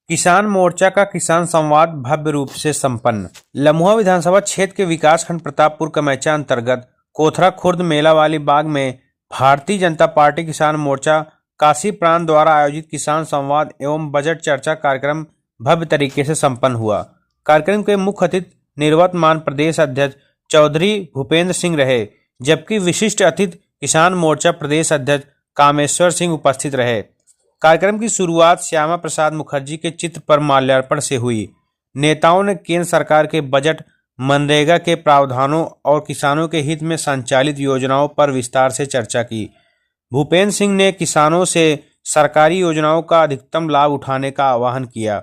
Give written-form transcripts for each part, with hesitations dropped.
किसान मोर्चा का किसान संवाद भव्य रूप से संपन्न। लम्हुआ विधानसभा क्षेत्र के विकासखंड प्रतापपुर कमैचा अंतर्गत कोथरा खुर्द मेला वाली बाग में भारतीय जनता पार्टी किसान मोर्चा काशी प्रांत द्वारा आयोजित किसान संवाद एवं बजट चर्चा कार्यक्रम भव्य तरीके से संपन्न हुआ। कार्यक्रम के मुख्य अतिथि निवर्तमान प्रदेश अध्यक्ष चौधरी भूपेंद्र सिंह रहे, जबकि विशिष्ट अतिथि किसान मोर्चा प्रदेश अध्यक्ष कामेश्वर सिंह उपस्थित रहे। कार्यक्रम की शुरुआत श्यामा प्रसाद मुखर्जी के चित्र पर माल्यार्पण से हुई। नेताओं ने केंद्र सरकार के बजट, मनरेगा के प्रावधानों और किसानों के हित में संचालित योजनाओं पर विस्तार से चर्चा की। भूपेंद्र सिंह ने किसानों से सरकारी योजनाओं का अधिकतम लाभ उठाने का आह्वान किया।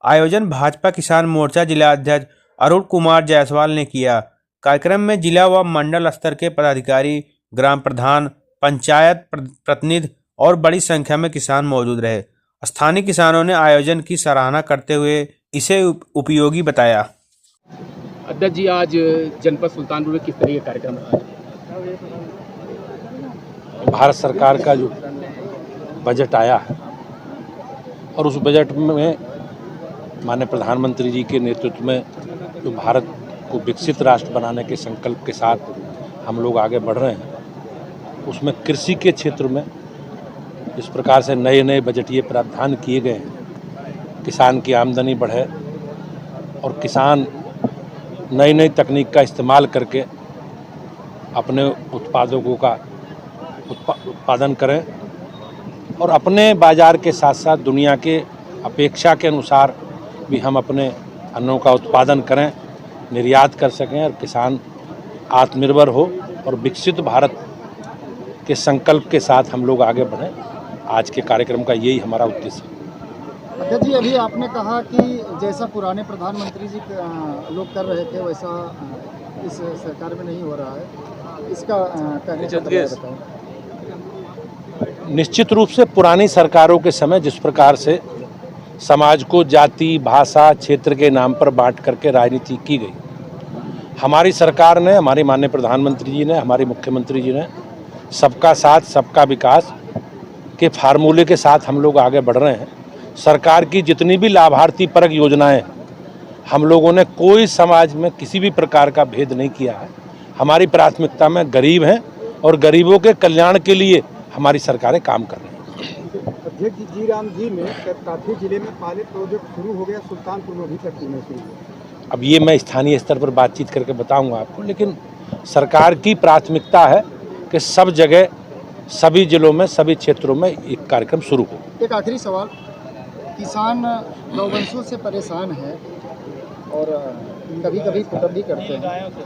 आयोजन भाजपा किसान मोर्चा जिला अध्यक्ष अरुण कुमार जायसवाल ने किया। कार्यक्रम में जिला व मंडल स्तर के पदाधिकारी, ग्राम प्रधान, पंचायत प्रतिनिधि और बड़ी संख्या में किसान मौजूद रहे। स्थानीय किसानों ने आयोजन की सराहना करते हुए इसे उपयोगी बताया। अध्यक्ष जी, आज जनपद सुल्तानपुर में किस तरह के कार्यक्रम रहा? भारत सरकार का जो बजट आया है और उस बजट में माननीय प्रधानमंत्री जी के नेतृत्व में जो भारत को विकसित राष्ट्र बनाने के संकल्प के साथ हम लोग आगे बढ़ रहे हैं, उसमें कृषि के क्षेत्र में इस प्रकार से नए नए बजटीय प्रावधान किए गए हैं, किसान की आमदनी बढ़े और किसान नई नई तकनीक का इस्तेमाल करके अपने उत्पादों का उत्पादन करें और अपने बाज़ार के साथ साथ दुनिया के अपेक्षा के अनुसार भी हम अपने अन्नों का उत्पादन करें, निर्यात कर सकें और किसान आत्मनिर्भर हो और विकसित भारत के संकल्प के साथ हम लोग आगे बढ़ें। आज के कार्यक्रम का यही हमारा उद्देश्य है। अध्यक्ष जी, अभी आपने कहा कि जैसा पुराने प्रधानमंत्री जी लोग कर रहे थे वैसा इस सरकार में नहीं हो रहा है, इसका बताओ। निश्चित रूप से पुरानी सरकारों के समय जिस प्रकार से समाज को जाति, भाषा, क्षेत्र के नाम पर बांट करके राजनीति की गई, हमारी सरकार ने, हमारे माननीय प्रधानमंत्री जी ने, हमारे मुख्यमंत्री जी ने सबका साथ सबका विकास के फार्मूले के साथ हम लोग आगे बढ़ रहे हैं। सरकार की जितनी भी लाभार्थी परक योजनाएं, हम लोगों ने कोई समाज में किसी भी प्रकार का भेद नहीं किया है। हमारी प्राथमिकता में गरीब हैं और गरीबों के कल्याण के लिए हमारी सरकारें काम कर रही हैं। अध्यक्ष जी, राम जी में काफी जिले में पायलट प्रोजेक्ट शुरू हो गया, सुल्तानपुर में भी करती है। अब ये मैं स्थानीय स्तर पर बातचीत करके बताऊंगा आपको, लेकिन सरकार की प्राथमिकता है कि सब जगह, सभी जिलों में, सभी क्षेत्रों में एक कार्यक्रम शुरू हो। एक आखिरी सवाल, किसान गौवंशों से परेशान है और कभी कभी कुटंबी करते हैं।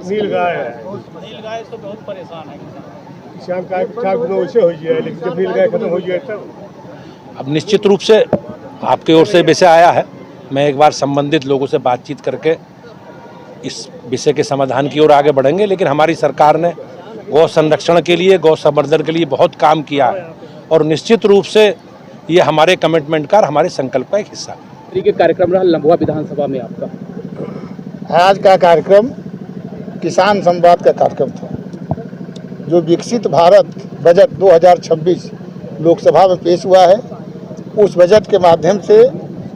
नीलगाय तो बहुत परेशान है किसान का, हो जाए, लेकिन जब नीलगाय खत्म हो जाए तब। अब निश्चित रूप से आपकी ओर से विषय आया है, मैं एक बार संबंधित लोगों से बातचीत करके इस विषय के समाधान की ओर आगे बढ़ेंगे। लेकिन हमारी सरकार ने गौ संरक्षण के लिए, गौ संवर्धन के लिए बहुत काम किया है और निश्चित रूप से ये हमारे कमिटमेंट का, हमारे संकल्प का एक हिस्सा है। ये कार्यक्रम रहा लम्हुआ विधानसभा में आपका? आज का कार्यक्रम किसान संवाद का कार्यक्रम था, जो विकसित भारत बजट 2026 लोकसभा में पेश हुआ है। उस बजट के माध्यम से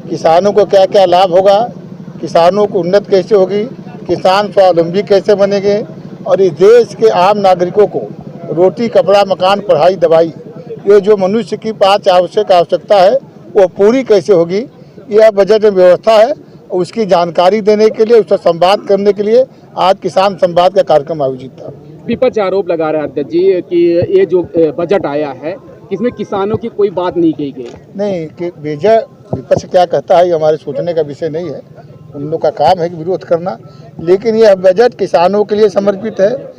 किसानों को क्या क्या लाभ होगा, किसानों को उन्नत कैसे होगी, किसान स्वावलंबी कैसे बनेंगे और इस देश के आम नागरिकों को रोटी, कपड़ा, मकान, पढ़ाई, दवाई, ये जो मनुष्य की 5 आवश्यकता है वो पूरी कैसे होगी, यह बजट में व्यवस्था है। उसकी जानकारी देने के लिए, उसका संवाद करने के लिए आज किसान संवाद का कार्यक्रम आयोजित था। विपक्ष आरोप लगा रहा है अध्यक्ष जी कि ये जो बजट आया है इसमें किसानों की कोई बात नहीं कही गई। नहीं, कि विपक्ष क्या कहता है ये हमारे सोचने का विषय नहीं है, उन लोग का काम है कि विरोध करना, लेकिन यह बजट किसानों के लिए समर्पित है।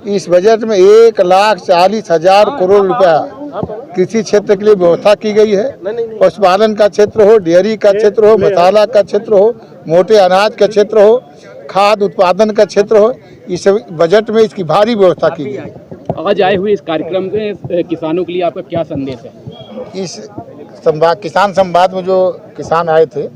इस बजट में 1,40,000 करोड़ रुपया कृषि क्षेत्र के लिए व्यवस्था की गई है। पशुपालन का क्षेत्र हो, डेयरी का क्षेत्र हो, मसाला का क्षेत्र हो, मोटे अनाज का क्षेत्र हो, खाद्य उत्पादन का क्षेत्र हो, इस बजट में इसकी भारी व्यवस्था की गई। आज आए हुए इस कार्यक्रम में किसानों के लिए आपका क्या संदेश है? इस किसान संवाद में जो किसान आए थे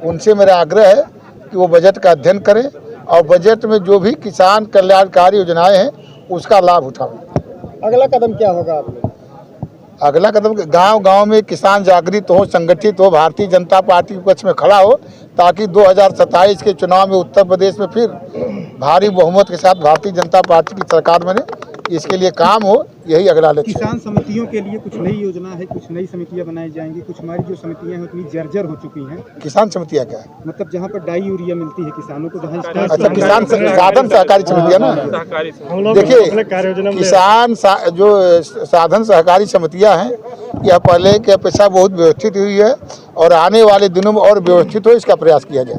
उनसे मेरा आग्रह है कि वो बजट का अध्ययन करें और बजट में जो भी किसान कल्याणकारी योजनाएं हैं उसका लाभ उठाएं। अगला कदम क्या होगा आप लोग? अगला कदम गांव गांव में किसान जागृत हो, संगठित हो, भारतीय जनता पार्टी के पक्ष में खड़ा हो, ताकि 2027 के चुनाव में उत्तर प्रदेश में फिर भारी बहुमत के साथ भारतीय जनता पार्टी की सरकार बने। इसके लिए काम हो, यही अगला लक्ष्य है। किसान समितियों के लिए कुछ नई योजना है, कुछ नई समितियां बनाई जाएंगी। कुछ हमारी जो समितियां हैं उतनी जर्जर हो चुकी हैं। किसान समितियाँ क्या है? मतलब जहां पर डाई यूरिया मिलती है किसानों को, जहां अच्छा, किसान साधन सहकारी समितियाँ ना, हम लोग देखिए अपने कार्य योजना में जो साधन सहकारी समितियाँ हैं, यह पहले की अपेक्षा बहुत व्यवस्थित हुई है और आने वाले दिनों में और व्यवस्थित हो, इसका प्रयास किया जाए।